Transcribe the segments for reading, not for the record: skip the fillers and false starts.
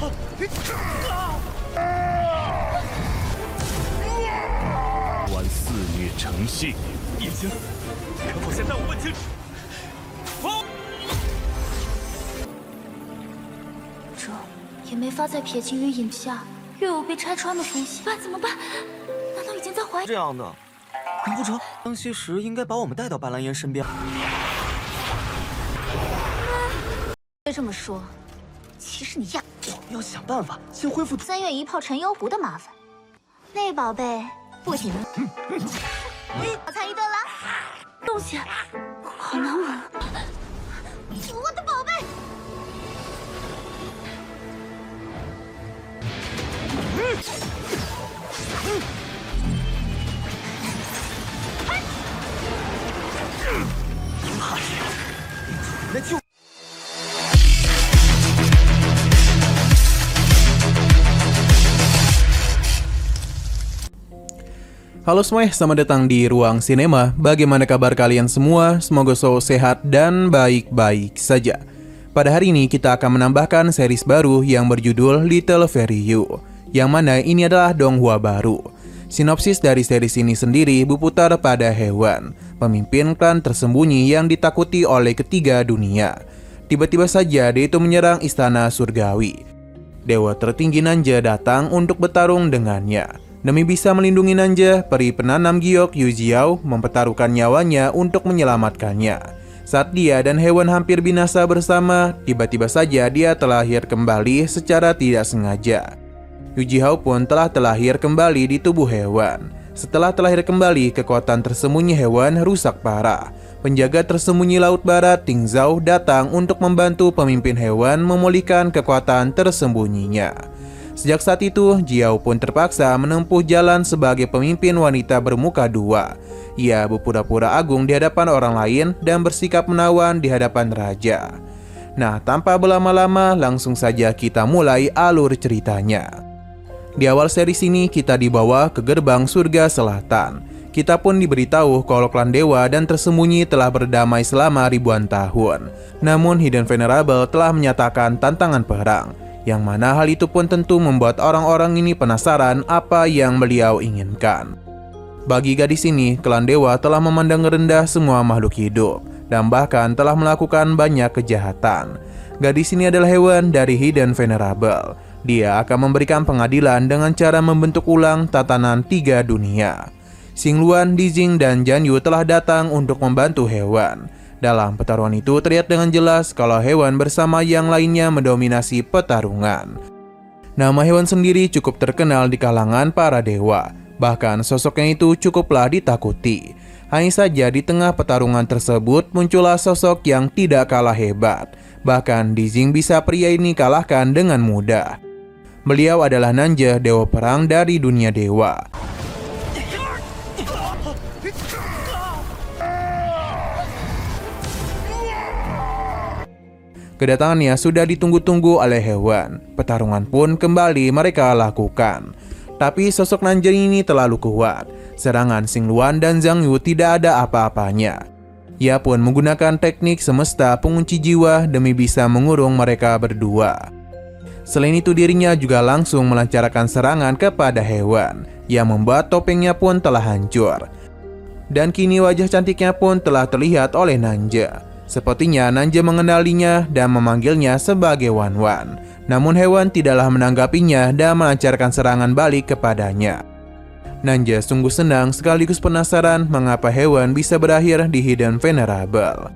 玩肆虐成性，叶青，可否先带我问清楚？这也没法再撇清于影下，又有被拆穿的风险。怎么办？难道已经在怀疑？这样的，难不成江西时应该把我们带到白兰烟身边？别这么说，其实你呀，我们要想办法先恢复3月1炮沉幽湖的麻烦。那宝贝不仅能早餐一顿了，东西好难闻。我的宝贝。怕是那就。Halo semuanya, selamat datang di Ruang Sinema. Bagaimana kabar kalian semua? Semoga selalu sehat dan baik-baik saja. Pada hari ini kita akan menambahkan series baru yang berjudul Little Fairy You, yang mana ini adalah donghua baru. Sinopsis dari series ini sendiri berputar pada hewan, pemimpin klan tersembunyi yang ditakuti oleh ketiga dunia. Tiba-tiba saja dia itu menyerang istana surgawi. Dewa tertinggi Nanja datang untuk bertarung dengannya. Demi bisa melindungi Nanja, peri penanam giok Yu Jiao mempertaruhkan nyawanya untuk menyelamatkannya. Saat dia dan hewan hampir binasa bersama, tiba-tiba saja dia terlahir kembali secara tidak sengaja. Yu Jiao pun telah terlahir kembali di tubuh hewan. Setelah terlahir kembali, kekuatan tersembunyi hewan rusak parah. Penjaga tersembunyi Laut Barat, Ting Zhao, datang untuk membantu pemimpin hewan memulihkan kekuatan tersembunyinya. Sejak saat itu, Jiao pun terpaksa menempuh jalan sebagai pemimpin wanita bermuka dua. Ia berpura-pura agung di hadapan orang lain dan bersikap menawan di hadapan raja. Nah, tanpa berlama-lama, langsung saja kita mulai alur ceritanya. Di awal series ini, kita dibawa ke gerbang surga selatan. Kita pun diberitahu kalau klan dewa dan tersembunyi telah berdamai selama ribuan tahun. Namun, Hidden Venerable telah menyatakan tantangan perang, yang mana hal itu pun tentu membuat orang-orang ini penasaran apa yang beliau inginkan. Bagi gadis ini, klan dewa telah memandang rendah semua makhluk hidup dan bahkan telah melakukan banyak kejahatan. Gadis ini adalah hewan dari Hidden Venerable. Dia akan memberikan pengadilan dengan cara membentuk ulang tatanan tiga dunia. Xingluan, Dizing, dan Janyu telah datang untuk membantu hewan. Dalam pertarungan itu terlihat dengan jelas kalau hewan bersama yang lainnya mendominasi pertarungan. Nama hewan sendiri cukup terkenal di kalangan para dewa. Bahkan sosoknya itu cukuplah ditakuti. Hanya saja di tengah pertarungan tersebut muncullah sosok yang tidak kalah hebat. Bahkan Dizing bisa pria ini kalahkan dengan mudah. Beliau adalah Nanja, dewa perang dari dunia dewa. Kedatangannya sudah ditunggu-tunggu oleh hewan. Pertarungan pun kembali mereka lakukan. Tapi sosok Nanja ini terlalu kuat. Serangan Xingluan dan Zhang Yu tidak ada apa-apanya. Ia pun menggunakan teknik semesta pengunci jiwa demi bisa mengurung mereka berdua. Selain itu dirinya juga langsung melancarkan serangan kepada hewan, yang membuat topengnya pun telah hancur. Dan kini wajah cantiknya pun telah terlihat oleh Nanja. Sepertinya Nanja mengenalinya dan memanggilnya sebagai Wan Wan. Namun hewan tidaklah menanggapinya dan melancarkan serangan balik kepadanya. Nanja sungguh senang sekaligus penasaran mengapa hewan bisa berakhir di Hidden Venerable.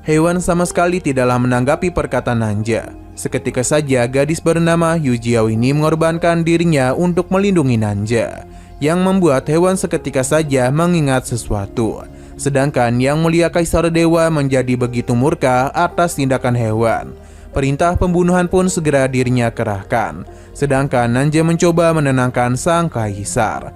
Hewan sama sekali tidaklah menanggapi perkataan Nanja. Seketika saja gadis bernama Yu Jiao ini mengorbankan dirinya untuk melindungi Nanja, yang membuat hewan seketika saja mengingat sesuatu. Sedangkan Yang Mulia Kaisar Dewa menjadi begitu murka atas tindakan hewan. Perintah pembunuhan pun segera dirinya kerahkan. Sedangkan Nanja mencoba menenangkan sang kaisar.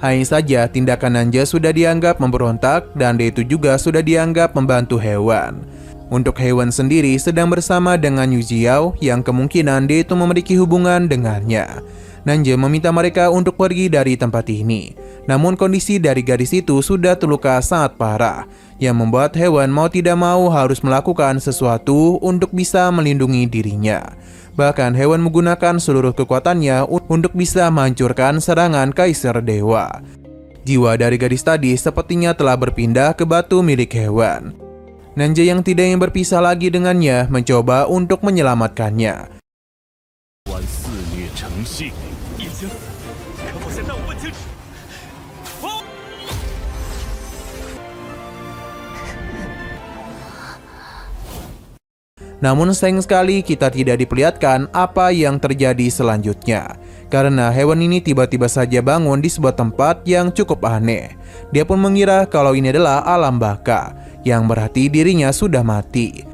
Hanya saja tindakan Nanja sudah dianggap memberontak dan dia itu juga sudah dianggap membantu hewan. Untuk hewan sendiri sedang bersama dengan Yu Jiao yang kemungkinan dia itu memiliki hubungan dengannya. Nanja meminta mereka untuk pergi dari tempat ini. Namun kondisi dari gadis itu sudah terluka sangat parah, yang membuat Haewon mau tidak mau harus melakukan sesuatu untuk bisa melindungi dirinya. Bahkan Haewon menggunakan seluruh kekuatannya untuk bisa menghancurkan serangan Kaisar Dewa. Jiwa dari gadis tadi sepertinya telah berpindah ke batu milik Haewon. Nanja yang tidak ingin berpisah lagi dengannya mencoba untuk menyelamatkannya. 玩肆虐成性，叶星，可否先带我问清楚？ Namun sayang sekali kita tidak diperlihatkan apa yang terjadi selanjutnya. Karena Haewon ini tiba-tiba saja bangun di sebuah tempat yang cukup aneh. Dia pun mengira kalau ini adalah alam baka, yang berarti dirinya sudah mati.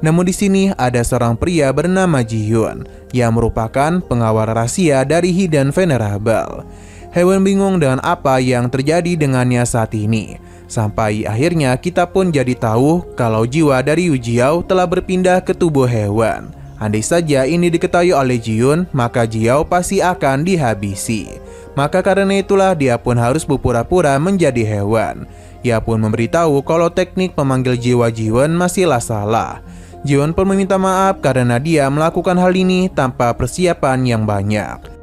Namun di sini ada seorang pria bernama Ji-hyun yang merupakan pengawal rahasia dari Hidden Venerable. Haewon bingung dengan apa yang terjadi dengannya saat ini. Sampai akhirnya kita pun jadi tahu kalau jiwa dari Yu Jiao telah berpindah ke tubuh Haewon. Andai saja ini diketahui oleh Ji-hyun, maka Jiao pasti akan dihabisi. Maka karena itulah dia pun harus berpura-pura menjadi Haewon. Ia pun memberitahu kalau teknik memanggil jiwa Ji-hyun masihlah salah. Ji-hyun pun meminta maaf karena dia melakukan hal ini tanpa persiapan yang banyak.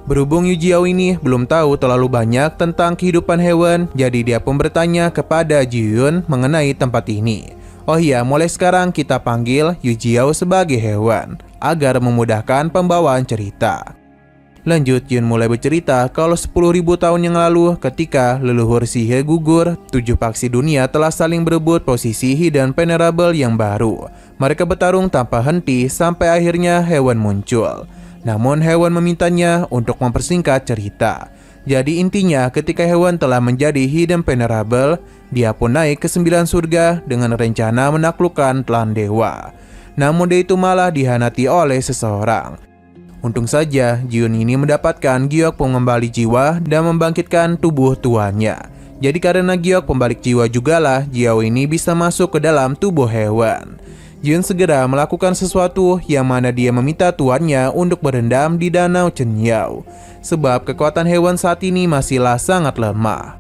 Berhubung Yu Jiao ini belum tahu terlalu banyak tentang kehidupan Haewon, jadi dia pun bertanya kepada Ji-hyun mengenai tempat ini. Oh iya, mulai sekarang kita panggil Yu Jiao sebagai Haewon agar memudahkan pembawaan cerita. Lanjut, Ji-hyun mulai bercerita kalau 10.000 tahun yang lalu ketika leluhur Sihe gugur, 7 faksi dunia telah saling berebut posisi Hidden Venerable yang baru. Mereka bertarung tanpa henti sampai akhirnya Haewon muncul. Namun Haewon memintanya untuk mempersingkat cerita. Jadi intinya ketika Haewon telah menjadi Hidden Venerable, dia pun naik ke 9 surga dengan rencana menaklukkan klan dewa. Namun dia itu malah dihianati oleh seseorang. Untung saja Ji-hyun ini mendapatkan giok pengembali jiwa dan membangkitkan tubuh tuannya. Jadi karena giok pembalik jiwa jugalah Jiao ini bisa masuk ke dalam tubuh Haewon. Ji-hyun segera melakukan sesuatu yang mana dia meminta tuannya untuk berendam di danau Chenyao. Sebab kekuatan Haewon saat ini masihlah sangat lemah.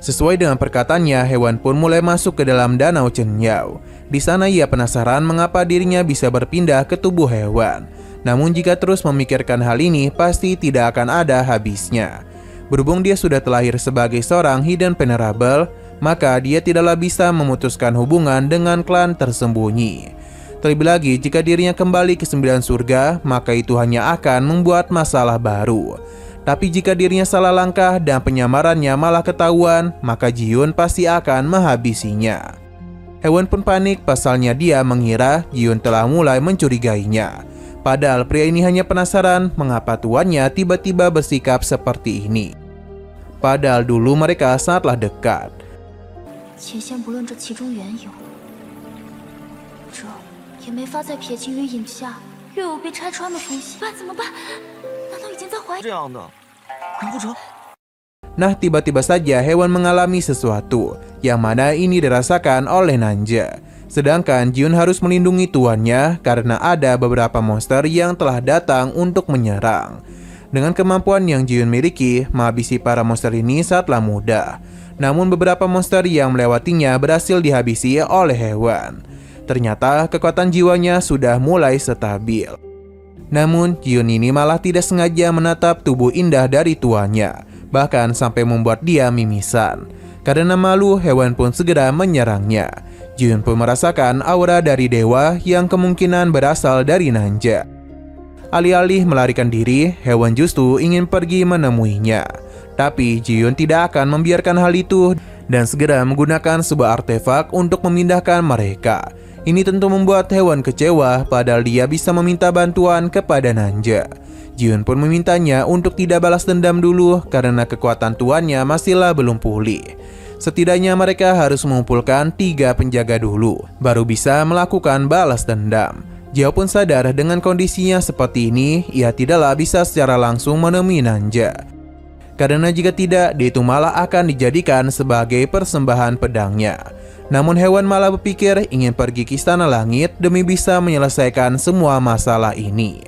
Sesuai dengan perkataannya, Haewon pun mulai masuk ke dalam danau Chenyao. Di sana ia penasaran mengapa dirinya bisa berpindah ke tubuh Haewon. Namun jika terus memikirkan hal ini, pasti tidak akan ada habisnya. Berhubung dia sudah terlahir sebagai seorang Hidden Venerable, maka dia tidaklah bisa memutuskan hubungan dengan klan tersembunyi. Terlebih lagi, jika dirinya kembali ke 9 surga, maka itu hanya akan membuat masalah baru. Tapi jika dirinya salah langkah dan penyamarannya malah ketahuan, maka Ji-hyun pasti akan menghabisinya. Haewon pun panik pasalnya dia mengira Ji-hyun telah mulai mencurigainya. Padahal pria ini hanya penasaran mengapa tuannya tiba-tiba bersikap seperti ini. Padahal dulu mereka sangatlah dekat. 且先不论这其中缘由，这也没法再撇清于影下，又有被拆穿的风险。办怎么办？难道已经在怀疑？这样的，难不成？ Nah, tiba-tiba saja Haewon mengalami sesuatu yang mana ini dirasakan oleh Nanja. Sedangkan Ji-hyun harus melindungi tuannya karena ada beberapa monster yang telah datang untuk menyerang. Dengan kemampuan yang Ji-hyun miliki, menghabisi para monster ini sangatlah mudah. Namun beberapa monster yang melewatinya berhasil dihabisi oleh Haewon. Ternyata kekuatan jiwanya sudah mulai stabil. Namun Ji-hyun ini malah tidak sengaja menatap tubuh indah dari tuannya, bahkan sampai membuat dia mimisan. Karena malu, Haewon pun segera menyerangnya. Ji-hyun pun merasakan aura dari dewa yang kemungkinan berasal dari Nanja. Alih-alih melarikan diri, Haewon justru ingin pergi menemuinya. Tapi Ji-hyun tidak akan membiarkan hal itu dan segera menggunakan sebuah artefak untuk memindahkan mereka. Ini tentu membuat Haewon kecewa padahal dia bisa meminta bantuan kepada Nanja. Ji-hyun pun memintanya untuk tidak balas dendam dulu karena kekuatan tuannya masihlah belum pulih. Setidaknya mereka harus mengumpulkan 3 penjaga dulu, baru bisa melakukan balas dendam. Jiao pun sadar dengan kondisinya seperti ini, ia tidaklah bisa secara langsung menemui Nanja. Karena jika tidak, dia itu malah akan dijadikan sebagai persembahan pedangnya. Namun Haewon malah berpikir ingin pergi ke Istana Langit demi bisa menyelesaikan semua masalah ini.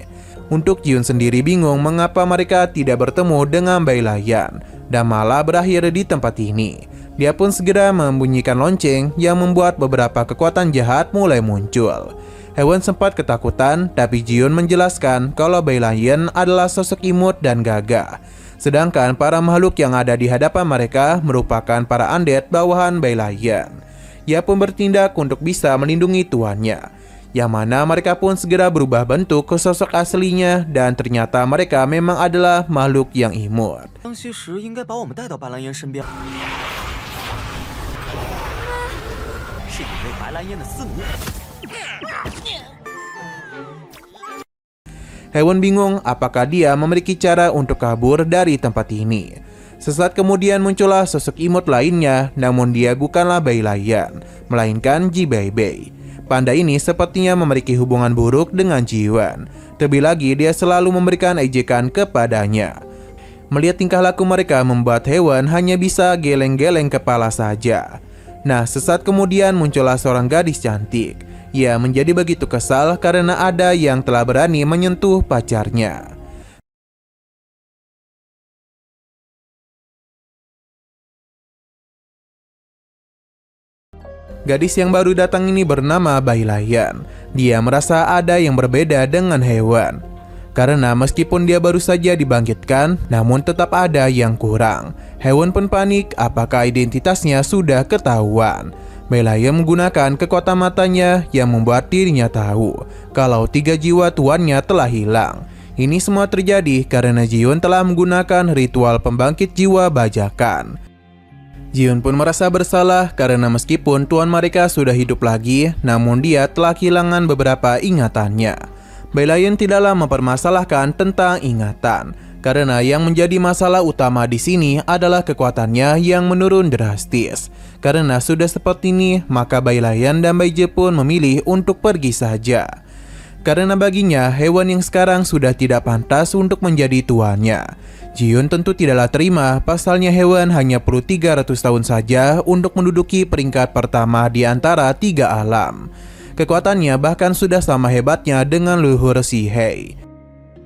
Untuk Ji-Yun sendiri bingung mengapa mereka tidak bertemu dengan Bai Layan dan malah berakhir di tempat ini. Dia pun segera membunyikan lonceng yang membuat beberapa kekuatan jahat mulai muncul. Haewon sempat ketakutan, tapi Ji-Yun menjelaskan kalau Bai Layan adalah sosok imut dan gagah. Sedangkan para makhluk yang ada di hadapan mereka merupakan para undead bawahan Bai Layan. Ia pun bertindak untuk bisa melindungi tuannya, yang mana mereka pun segera berubah bentuk ke sosok aslinya dan ternyata mereka memang adalah makhluk yang imut. 当息时应该把我们带到白兰烟身边，是因为白兰烟的四母。 Haewon bingung apakah dia memiliki cara untuk kabur dari tempat ini. Sesaat kemudian muncullah sosok imut lainnya, namun dia bukanlah Bai Layan, melainkan Ji Bei. Panda ini sepertinya memiliki hubungan buruk dengan Ji-Yuan. Terlebih lagi dia selalu memberikan ejekan kepadanya. Melihat tingkah laku mereka membuat Haewon hanya bisa geleng-geleng kepala saja. Nah, sesaat kemudian muncullah seorang gadis cantik. Ia menjadi begitu kesal karena ada yang telah berani menyentuh pacarnya. Gadis yang baru datang ini bernama Bai Layan. Dia merasa ada yang berbeda dengan Haewon. Karena meskipun dia baru saja dibangkitkan, namun tetap ada yang kurang. Haewon pun panik apakah identitasnya sudah ketahuan. Bai Layan menggunakan kekuatan matanya yang membuat dirinya tahu kalau 3 jiwa tuannya telah hilang. Ini semua terjadi karena Ji-Yun telah menggunakan ritual pembangkit jiwa bajakan. Ji-Yun pun merasa bersalah karena meskipun tuan mereka sudah hidup lagi, namun dia telah kehilangan beberapa ingatannya. Bai Layan tidaklah mempermasalahkan tentang ingatan, karena yang menjadi masalah utama di sini adalah kekuatannya yang menurun drastis. Karena sudah seperti ini, maka Bai Layan dan Bai Je pun memilih untuk pergi saja. Karena baginya, hewan yang sekarang sudah tidak pantas untuk menjadi tuannya. Ji-Yun tentu tidaklah terima, pasalnya hewan hanya perlu 300 tahun saja untuk menduduki peringkat pertama di antara 3 alam. Kekuatannya bahkan sudah sama hebatnya dengan leluhur si Hei.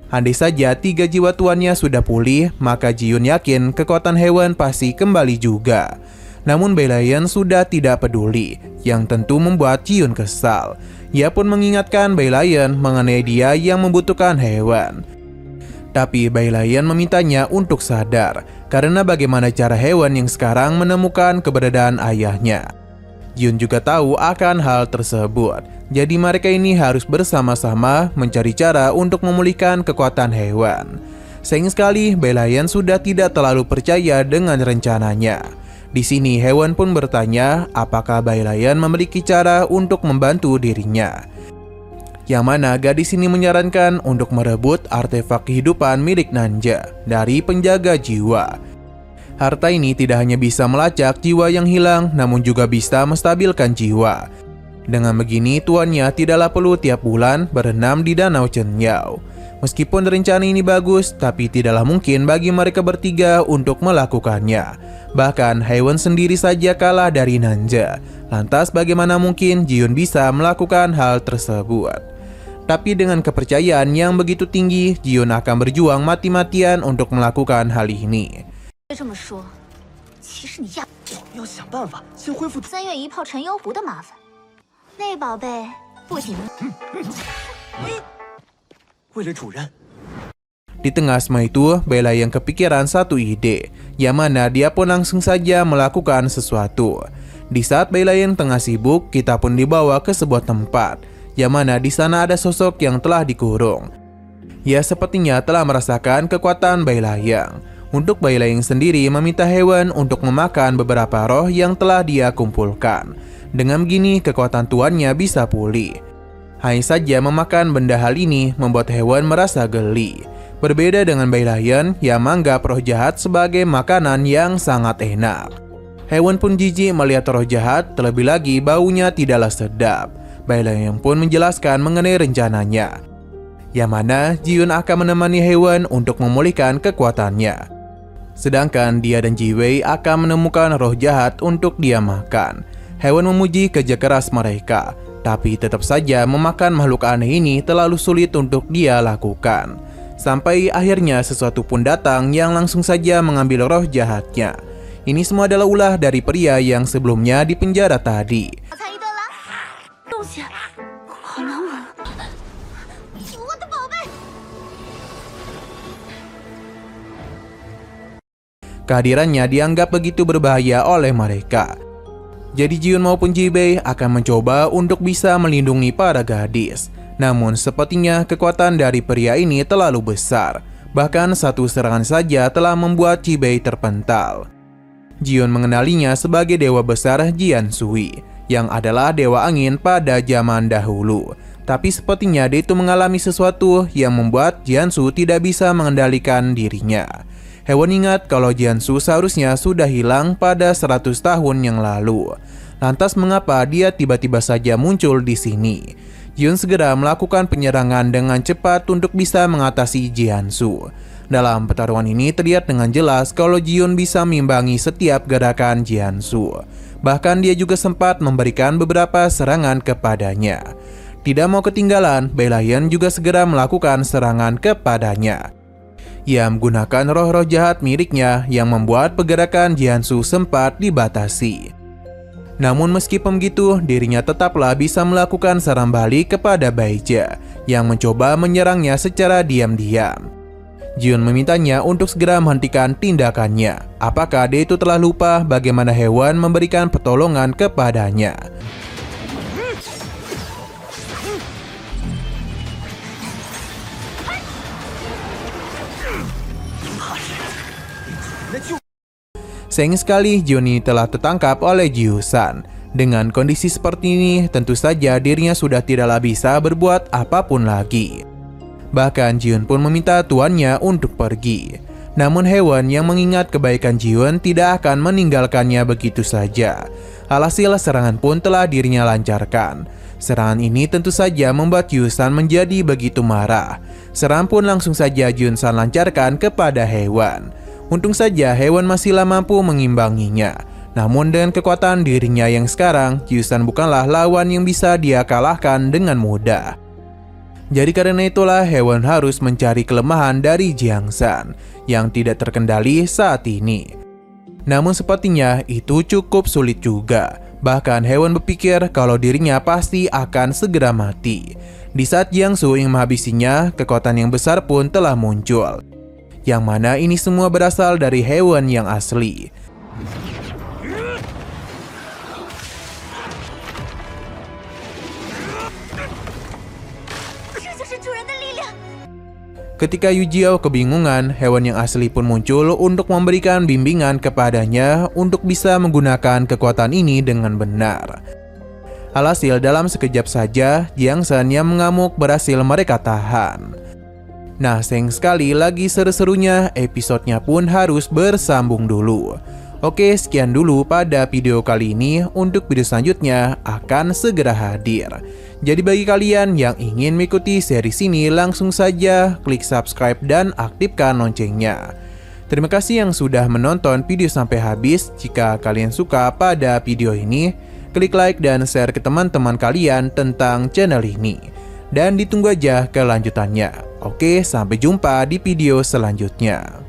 Andai saja 3 jiwa tuannya sudah pulih, maka Ji-Yun yakin kekuatan hewan pasti kembali juga. Namun Bai Layan sudah tidak peduli, yang tentu membuat Ji-Yun kesal. Ia pun mengingatkan Bai Layan mengenai dia yang membutuhkan hewan. Tapi Bai Layan memintanya untuk sadar, karena bagaimana cara hewan yang sekarang menemukan keberadaan ayahnya. Ji-Yun juga tahu akan hal tersebut, jadi mereka ini harus bersama-sama mencari cara untuk memulihkan kekuatan hewan. Sayang sekali Bai Layan sudah tidak terlalu percaya dengan rencananya. Di sini hewan pun bertanya apakah Bai Layan memiliki cara untuk membantu dirinya. Yang mana gadis ini menyarankan untuk merebut artefak kehidupan milik Nanja dari penjaga jiwa. Harta ini tidak hanya bisa melacak jiwa yang hilang, namun juga bisa menstabilkan jiwa. Dengan begini, tuannya tidaklah perlu tiap bulan berenam di Danau Chenyao. Meskipun rencana ini bagus, tapi tidaklah mungkin bagi mereka bertiga untuk melakukannya. Bahkan Haewon sendiri saja kalah dari Nanja. Lantas bagaimana mungkin Ji-Yun bisa melakukan hal tersebut? Tapi dengan kepercayaan yang begitu tinggi, Ji-Yun akan berjuang mati-matian untuk melakukan hal ini. 这么说，其实你压要想办法先恢复。 3月1炮沉幽湖的麻烦。那宝贝不仅为了主人， Di tengah semua itu, Bai Layan kepikiran satu ide, yang mana dia pun langsung saja melakukan sesuatu. Di saat Bai Layan tengah sibuk, kita pun dibawa ke sebuah tempat, yang mana di sana ada sosok yang telah dikurung. Ia sepertinya telah merasakan kekuatan Bai Layan. Untuk Bai Layan sendiri meminta hewan untuk memakan beberapa roh yang telah dia kumpulkan. Dengan begini, kekuatan tuannya bisa pulih. Hanya saja memakan benda hal ini membuat hewan merasa geli. Berbeda dengan Bai Layan yang menganggap roh jahat sebagai makanan yang sangat enak. Hewan pun jijik melihat roh jahat, terlebih lagi baunya tidaklah sedap. Bai Layan pun menjelaskan mengenai rencananya, yang mana Ji-Yun akan menemani hewan untuk memulihkan kekuatannya. Sedangkan dia dan Ji-Wei akan menemukan roh jahat untuk dia makan. Hewan memuji kerja keras mereka, Tapi tetap saja memakan makhluk aneh ini terlalu sulit untuk dia lakukan. Sampai akhirnya sesuatu pun datang yang langsung saja mengambil roh jahatnya. Ini semua adalah ulah dari pria yang sebelumnya dipenjara tadi. Kehadirannya dianggap begitu berbahaya oleh mereka. Jadi Ji-Yun maupun Ji-Bei akan mencoba untuk bisa melindungi para gadis. Namun sepertinya kekuatan dari pria ini terlalu besar. Bahkan satu serangan saja telah membuat Ji-Bei terpental. Ji-Yun mengenalinya sebagai dewa besar Jianshui, yang adalah dewa angin pada zaman dahulu. Tapi sepertinya dia itu mengalami sesuatu yang membuat Jianshu tidak bisa mengendalikan dirinya. Hewan ingat kalau Jianshu seharusnya sudah hilang pada 100 tahun yang lalu. Lantas mengapa dia tiba-tiba saja muncul di sini? Ji-Yun segera melakukan penyerangan dengan cepat untuk bisa mengatasi Jianshu. Dalam pertarungan ini terlihat dengan jelas kalau Ji-Yun bisa mengimbangi setiap gerakan Jianshu. Bahkan dia juga sempat memberikan beberapa serangan kepadanya. Tidak mau ketinggalan, Bai Lion juga segera melakukan serangan kepadanya. Ia menggunakan roh-roh jahat miliknya yang membuat pergerakan Jianshu sempat dibatasi. Namun meskipun begitu, dirinya tetaplah bisa melakukan serangan balik kepada Baija yang mencoba menyerangnya secara diam-diam. Ji-Yun memintanya untuk segera menghentikan tindakannya. Apakah dia itu telah lupa bagaimana hewan memberikan pertolongan kepadanya? Sayang sekali Ji-Yun ini telah tertangkap oleh Jiusan. Dengan kondisi seperti ini, tentu saja dirinya sudah tidaklah bisa berbuat apapun lagi. Bahkan Ji-Yun pun meminta tuannya untuk pergi. Namun hewan yang mengingat kebaikan Ji-Yun tidak akan meninggalkannya begitu saja. Alhasil serangan pun telah dirinya lancarkan. Serangan ini tentu saja membuat Jiusan menjadi begitu marah. Serangan pun langsung saja Jiusan lancarkan kepada hewan. Untung saja hewan masihlah mampu mengimbanginya. Namun dengan kekuatan dirinya yang sekarang, Jiusan bukanlah lawan yang bisa dia kalahkan dengan mudah. Jadi karena itulah hewan harus mencari kelemahan dari Jiangsan yang tidak terkendali saat ini. Namun sepertinya itu cukup sulit juga. Bahkan hewan berpikir kalau dirinya pasti akan segera mati. Di saat Jiangsu ingin menghabisinya, kekuatan yang besar pun telah muncul. Yang mana ini semua berasal dari hewan yang asli. Ketika Yu Jiao kebingungan, hewan yang asli pun muncul untuk memberikan bimbingan kepadanya untuk bisa menggunakan kekuatan ini dengan benar. Alhasil dalam sekejap saja, Jiangsan yang mengamuk berhasil mereka tahan. Nah, sayang sekali lagi seru-serunya, episodenya pun harus bersambung dulu. Oke, sekian dulu pada video kali ini. Untuk video selanjutnya akan segera hadir. Jadi bagi kalian yang ingin mengikuti series ini, langsung saja klik subscribe dan aktifkan loncengnya. Terima kasih yang sudah menonton video sampai habis. Jika kalian suka pada video ini, klik like dan share ke teman-teman kalian tentang channel ini. Dan ditunggu aja kelanjutannya. Oke, sampai jumpa di video selanjutnya.